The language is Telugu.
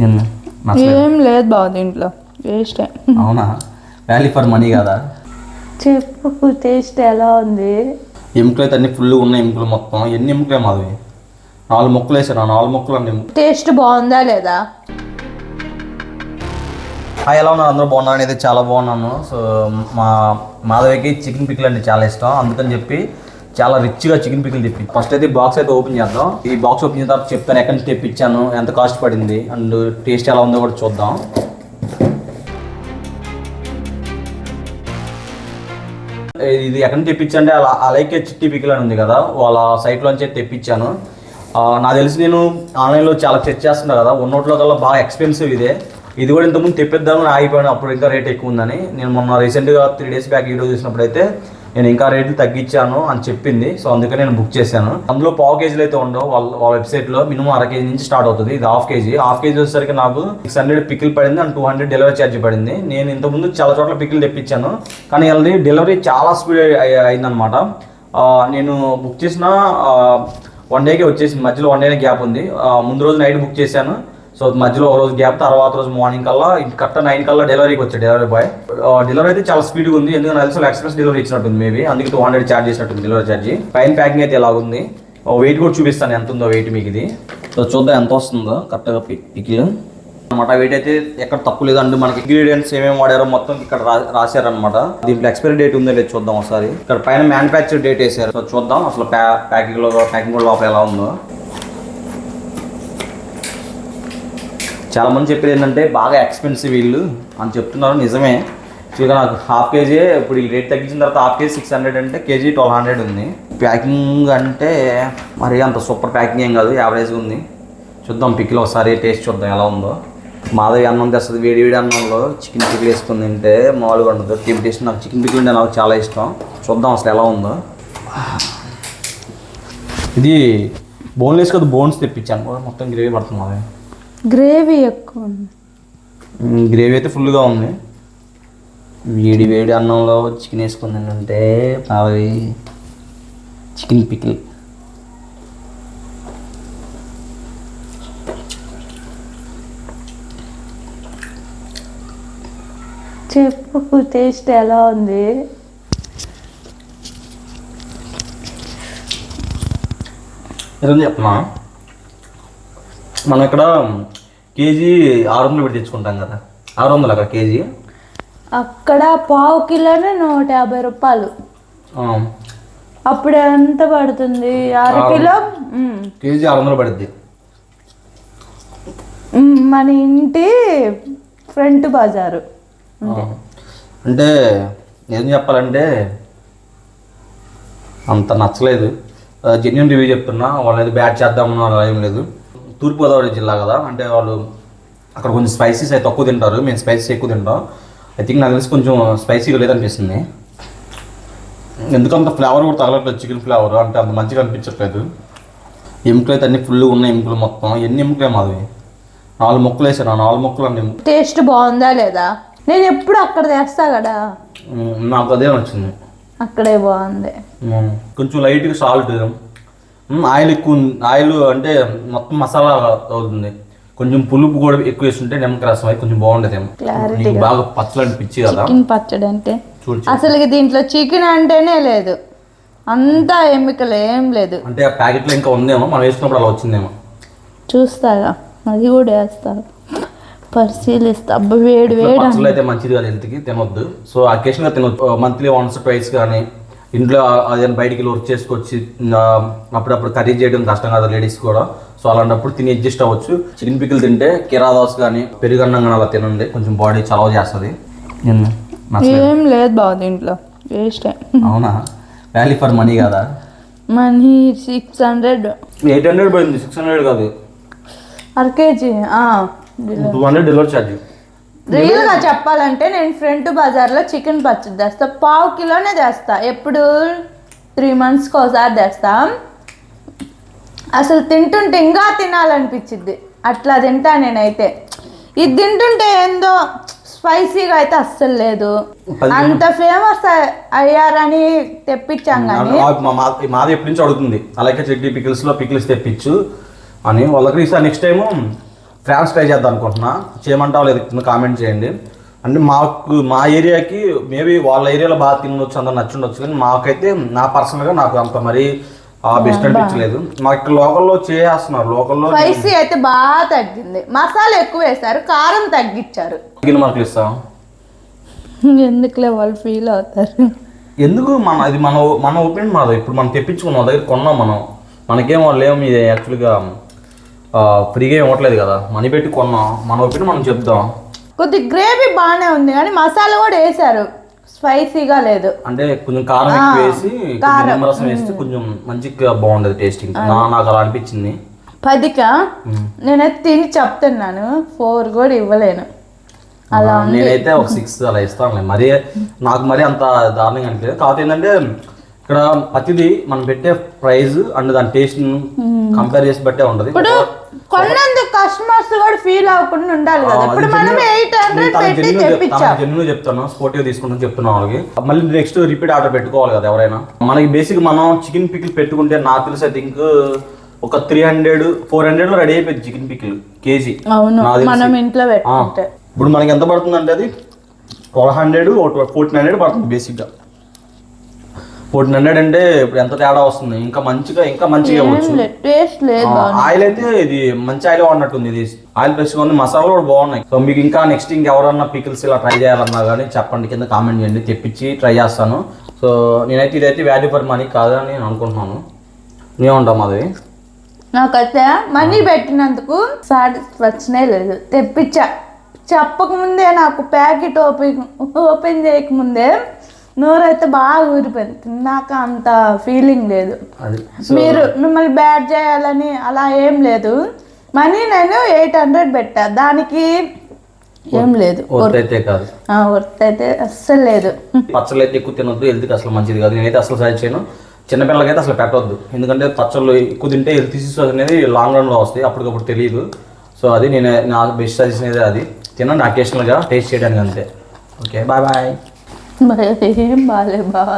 ఏం లేదు బావ దీంట్లో టేస్ట్. అవునా? వాల్యూ ఫర్ మనీ కదా. చెప్పు టేస్ట్ ఎలా ఉంది? ఎముకలు అయితే అన్ని ఫుల్గా ఉన్నాయి. ఎముకలు మొత్తం ఎన్ని ఎముకలే మాది? 4 ముక్కలు వేసాను. 4 ముక్కలు అండి. టేస్ట్ బాగుందా లేదా? ఎలా ఉన్నారు అందరూ? బాగున్నాను. అయితే చాలా బాగున్నాను. సో మా మాధవికి చికెన్ పికిల్ అంటే చాలా ఇష్టం. అందుకని చెప్పి చాలా రిచ్గా చికెన్ పికిల్ తెప్పి ఫస్ట్ అయితే బాక్స్ అయితే ఓపెన్ చేద్దాం. ఈ బాక్స్ ఓపెన్ చేసిన తర్వాత చెప్తాను ఎక్కడి నుంచి తెప్పించాను, ఎంత కాస్ట్ పడింది అండ్ టేస్ట్ ఎలా ఉందో కూడా చూద్దాం. ఇది ఎక్కడి నుంచి తెప్పించంటే అలాగే చిట్టి పికిల్ అని ఉంది కదా, వాళ్ళ సైట్లోంచి తెప్పించాను. నాకు తెలిసి నేను ఆన్లైన్లో చాలా చెక్ చేస్తున్నా కదా, ఉన్నోట్లో కల్లా బాగా ఎక్స్పెన్సివ్ ఇదే. ఇది కూడా ఇంతకుముందు తెప్పిద్దామని ఆగిపోయాను, అప్పుడు ఇంకా రేట్ ఎక్కువ ఉందని. నేను మొన్న రీసెంట్గా 3 days బ్యాక్ వీడియో చూసినప్పుడు అయితే నేను ఇంకా రేట్లు తగ్గించాను అని చెప్పింది. సో అందుకని నేను బుక్ చేశాను. అందులో పావు కేజీలు అయితే ఉండవు. వాళ్ళ వెబ్సైట్లో మినిమం 1/2 kg నుంచి స్టార్ట్ అవుతుంది. ఇది హాఫ్ కేజీ వచ్చేసరికి నాకు 600 పికిల్ పడింది అండ్ 200 డెలివరీ ఛార్జ్ పడింది. నేను ఇంతకుముందు చాలా చోట్ల పికిల్ తెప్పించాను, కానీ అది డెలివరీ చాలా స్పీడ్ అయిందనమాట. నేను బుక్ చేసిన 1 dayకే వచ్చేసింది. మధ్యలో 1 day గ్యాప్ ఉంది. ముందు రోజు నైట్ బుక్ చేశాను. సో మధ్యలో ఒక రోజు గ్యాప్, తర్వాత రోజు మార్నింగ్ కల్లా కరెక్ట్ 9 కల్లా డెలివరీకి వచ్చాడు డెలివరీ బాయ్. డెలివరీ అయితే చాలా స్పీడ్గా ఉంది, ఎందుకంటే అసలు ఎక్స్ప్రెస్ డెలివరీ ఇచ్చినట్టుంది మేబీ, అందుకే 200 ఛార్జ్ చేసినట్టుంది డెలివరీ ఛార్జ్. పైన ప్యాకింగ్ అయితే ఎలా ఉంది, వెయిట్ కూడా చూపిస్తాను ఎంత ఉందో వెయిట్ మీకు. ఇది సో చూద్దాం ఎంత వస్తుందో కరెక్ట్గా పికిల్ అనమాట. వెయిట్ అయితే ఎక్కడ తప్పు లేదండి. మనకి ఇంగ్రీడియంట్స్ ఏమేమి వాడారో మొత్తం ఇక్కడ రాశారనమాట. దీంట్లో ఎక్స్పైరీ డేట్ ఉందో లేదు చూద్దాం ఒకసారి. ఇక్కడ పైన మ్యానుఫ్యాక్చర్ డేట్ వేసారు. సో చూద్దాం అసలు ప్యాకింగ్ కూడా లోపల ఎలా ఉందో. చాలామంది చెప్పేది ఏంటంటే బాగా ఎక్స్పెన్సివ్ వీళ్ళు అని చెప్తున్నారు. నిజమే. చూడగా నాకు హాఫ్ కేజీ ఇప్పుడు ఈ రేట్ తగ్గించిన తర్వాత హాఫ్ కేజీ 600 అంటే కేజీ 1200 ఉంది. ప్యాకింగ్ అంటే మరి అంత సూపర్ ప్యాకింగ్ ఏం కాదు, యావరేజ్గా ఉంది. చూద్దాం పికిల్ ఒకసారి టేస్ట్ చూద్దాం ఎలా ఉందో. మాధవి అన్నం తెస్తుంది, వేడి అన్నంలో చికెన్ పికిల్ వేసుకుని తింటే మామూలుగా ఉండదు. టేస్ట్ నాకు చికెన్ పికిల్ అంటే నాకు చాలా ఇష్టం. చూద్దాం అసలు ఎలా ఉందో. ఇది బోన్లెస్ కదా, బోన్స్ తెప్పించాను. మొత్తం గ్రేవీ పడుతుంది మాధవి. గ్రేవీ ఎక్కువ ఉంది. గ్రేవీ అయితే ఫుల్గా ఉంది. వేడి అన్నంలో చికెన్ వేసుకుంది ఏంటంటే అవి చికెన్ పికిల్. చెప్పు టేస్ట్ ఎలా ఉంది? చెప్పనా, మనం ఇక్కడ కేజీ 600 పెట్టి తెచ్చుకుంటాం కదా, 600 అక్కడ కేజీ. అక్కడ పావు కిలోనే 150 రూపాయలు. అప్పుడు ఎంత పడుతుంది? 6 కిలో కేజీ 600 పడుద్ది. మన ఇంటి ఫ్రంట్ బజారు. అంటే ఏం చెప్పాలంటే అంత నచ్చలేదు. జెన్యూన్ రివ్యూ చెప్తున్నా, వాళ్ళది బ్యాడ్ చేద్దామని అలా ఏం లేదు. తూర్పుగోదావరి జిల్లా కదా, అంటే వాళ్ళు అక్కడ కొంచెం స్పైసీస్ అయితే తక్కువ తింటారు, మేము స్పైసీ ఎక్కువ తింటాం. ఐ థింక్ నాకు తెలిసి కొంచెం స్పైసీగా లేదనిపిస్తుంది. ఎందుకంత ఫ్లేవర్ కూడా తగలట్లేదు, చికెన్ ఫ్లేవర్ అంటే అంత మంచిగా అనిపించట్లేదు. ఎముకలు అయితే అన్ని ఫుల్గా ఉన్నాయి. ఎముకలు మొత్తం ఎన్ని ఎముకలే మాది? 4 ముక్కలు వేసాను. 4 ముక్కలు అండి. టేస్ట్ బాగుందా లేదా? నేను ఎప్పుడు అక్కడ తెస్తా కదా, నాకు అదే నచ్చింది. అక్కడే బాగుంది. కొంచెం లైట్గా సాల్ట్, ఆయిల్ ఎక్కువ. ఆయిల్ అంటే మొత్తం మసాలా అవుతుంది. కొంచెం పులుపు కూడా ఎక్కువ వేస్తుంటే నిమ్మకాయ రసం అయితే కొంచెం బాగుండేదేమో. నీకు బాగా పచ్చడి అనిపించి కదా చికెన్ పచ్చడి అంటే. అసలు దీంట్లో చికెన్ అంటేనే లేదు, అంతా ఎముకలు ఏం లేదు. అంటే ఆ ప్యాకెట్లో ఇంకా ఉందేమో, మనం వేసుకున్నప్పుడు అలా వచ్చిందేమో. చూస్తాగా, అది కూడా వేస్తారు, పరిశీలిస్తా. వేడి పచ్చళ్ళు అయితే మంచిది కాదు, హెల్త్కి తినొద్దు. సో అకేషన్గా తినొచ్చు, మంత్లీ వన్స్ ట్వైస్ కానీ. ఇంట్లో అదేనా బయటికి వర్క్ చేసుకొచ్చి అప్పుడప్పుడు కర్రీ చేయడం కష్టం కదా లేడీస్ కూడా. సో అలాంటప్పుడు తిని అడ్జస్ట్ అవ్వచ్చు. చికెన్ పికిల్ తింటే కీరాదోస్ కానీ పెరుగన్నం కానీ అలా తినండి, కొంచెం బాడీ చలవ చేస్తుంది. ఏం లేదు బావ దీంట్లో వేస్ట్. అవునా? వాల్యూ ఫర్ మనీ కదా. మనీ 600 800 పడింది, 600 కాదు. 1/2 kg 200 డెలివరీ ఛార్జ్. రియల్గా చెప్పాలంటే నేను ఫ్రంట్ బజార్లో చికెన్ పచ్చడి తెస్తా, పావు కిలోనే తెస్తా. ఎప్పుడు 3 monthsకి ఒకసారి తెస్తా. అసలు తింటుంటే ఇంకా తినాలనిపించింది, అట్లా తింటా నేనైతే. ఇది తింటుంటే ఏందో స్పైసీగా అయితే అస్సలు లేదు. అంత ఫేమస్ అయ్యారని తెప్పించాం కానీ మాది ఎప్పటి నుంచి అడుగుతుంది అలాగే చెడ్డీ పికిల్స్లో పికిల్స్ తెప్పించు అని. వాళ్ళకి ఈసారి నెక్స్ట్ టైము ఫ్రాన్స్ ట్రై చేద్దాం అనుకుంటున్నా. చేయమంటావు లేదు కింద కామెంట్ చేయండి. అంటే మా ఏరియాకి మేబీ వాళ్ళ ఏరియాలో బాగా తినవచ్చు, అందరు నచ్చుండొచ్చు, కానీ మాకైతే నా పర్సనల్గా నాకు అంత మరీ బెస్ట్ అనిపించలేదు. మాకు ఇక్కడ లోకల్లో చేస్తున్నారు. లోకల్లో స్పైసీ అయితే బాగా తగ్గింది, మసాలా ఎక్కువ వేశారు, కారం తగ్గించారు. మార్కులు ఇస్తాం ఎందుకులే వాళ్ళు ఫీల్ అవుతారు. ఎందుకు ఇది మన ఒపీనియన్ మాది. ఇప్పుడు మనం తెప్పించుకున్నాం దగ్గర కొన్నాం మనం, మనకేం వాళ్ళు ఏమి ఇది యాక్చువల్గా ఫ్రీగా ఇవ్వట్లేదు కదా, మనీ పెట్టి కొన్నాం, మన ఒపీనియన్ మనం చెప్దాం. కొద్ది గ్రేవీ బాగానే ఉంది కానీ మసాలా కూడా వేసారు, స్పైసీగా లేదు. అంటే కొంచెం కారం ఎక్కువ వేసి నిమ్మరసం వేస్తే కొంచెం మంచిగా బాగుండదు టేస్టింగ్. నాకు అలా అనిపించింది. 10కా నేనైతే తిని చెప్తున్నాను, 4 కూడా ఇవ్వలేను. అలా నేనైతే ఒక 6 అలా ఇస్తాను. మరి నాకు మరి అంత దారుణంగా అనిపించలేదు. కాకపోతే ఏంటంటే ఇక్కడ ప్రతిదీ మనం పెట్టే ప్రైస్ అండ్ దాని టేస్ట్ కంపేర్ చేసి బట్టే ఉంటది. ఇప్పుడు కొన్నందుకు కస్టమర్స్ కూడా ఫీల్ అవ్వకుండా ఉండాలి కదా. ఇప్పుడు మనం 800 పెట్టి తెప్పించాం. జెన్యున్ చెప్తాను, స్పోర్టివ్ తీసుకుంటాను చెప్తున్నాను వాళ్ళకి. మళ్ళీ నెక్స్ట్ రిపీట్ ఆర్డర్ పెట్టుకోవాలి కదా ఎవరైనా. మనకి బేసిక్ మనం చికెన్ పికిల్ పెట్టుకుంటే నాకు తెలిసి ఐ థింక్ ఒక 300-400 రెడీ అయిపోయింది చికెన్ పికిల్ కేజీ. అవును, మనం ఇంట్లో పెట్టుకుంటే. ఇప్పుడు మనకి ఎంత పడుతుంది అంటే అది 1400 పడుతుంది బేసిక్గా. 1400 అంటే ఇప్పుడు ఎంత తేడా వస్తుంది. ఇంకా మంచిగా ఇవ్వచ్చు. టేస్ట్ లేదు. ఆయిల్ అయితే ఇది మంచి ఆయిల్ వాడినట్టుంది. ఇది ఆయిల్ ఫ్రెష్గా ఉంది, మసాలాలు కూడా బాగున్నాయి. సో మీకు ఇంకా నెక్స్ట్ ఇంకెవరన్నా పికిల్స్ ఇలా ట్రై చేయాలన్నా కానీ చెప్పండి, కింద కామెంట్ చేయండి, తెప్పించి ట్రై చేస్తాను. సో నేనైతే ఇదైతే వాల్యూ ఫర్ మనీ కాదని నేను అనుకుంటున్నాను. ఏమంటాం అది? నాకైతే మనీ పెట్టినందుకు సాటిస్ఫాక్షన్ లేదు. తెప్పించా చెప్పకముందే, నాకు ప్యాకెట్ ఓపెన్ చేయకముందే నోరైతే బాగా ఊరిపోయింది. తిన్నాక అంత ఫీలింగ్ లేదు. మిమ్మల్ని బ్యాడ్ చేయాలని అలా ఏం లేదు. మనీ నేను 800 పెట్టా, దానికి ఏం లేదు. వర్త్ అయితే అస్సలు లేదు. పచ్చళ్ళు అయితే ఎక్కువ తినొద్దు, హెల్త్కి అసలు మంచిది కాదు. నేనైతే అసలు సజెస్ట్ చేయను. చిన్నపిల్లలకైతే అసలు పెట్టవద్దు, ఎందుకంటే పచ్చళ్ళు ఎక్కువ తింటే హెల్త్ ఇష్యూస్ అనేది లాంగ్ రన్లో వస్తాయి, అప్పటికప్పుడు తెలియదు. సో అది నా బెస్ట్ సజెషన్ అయితే అది. తినండి అకేషనల్గా టేస్ట్ చేయడానికి అంతే. Okay, bye bye. ఏం బాగాలే బాగా.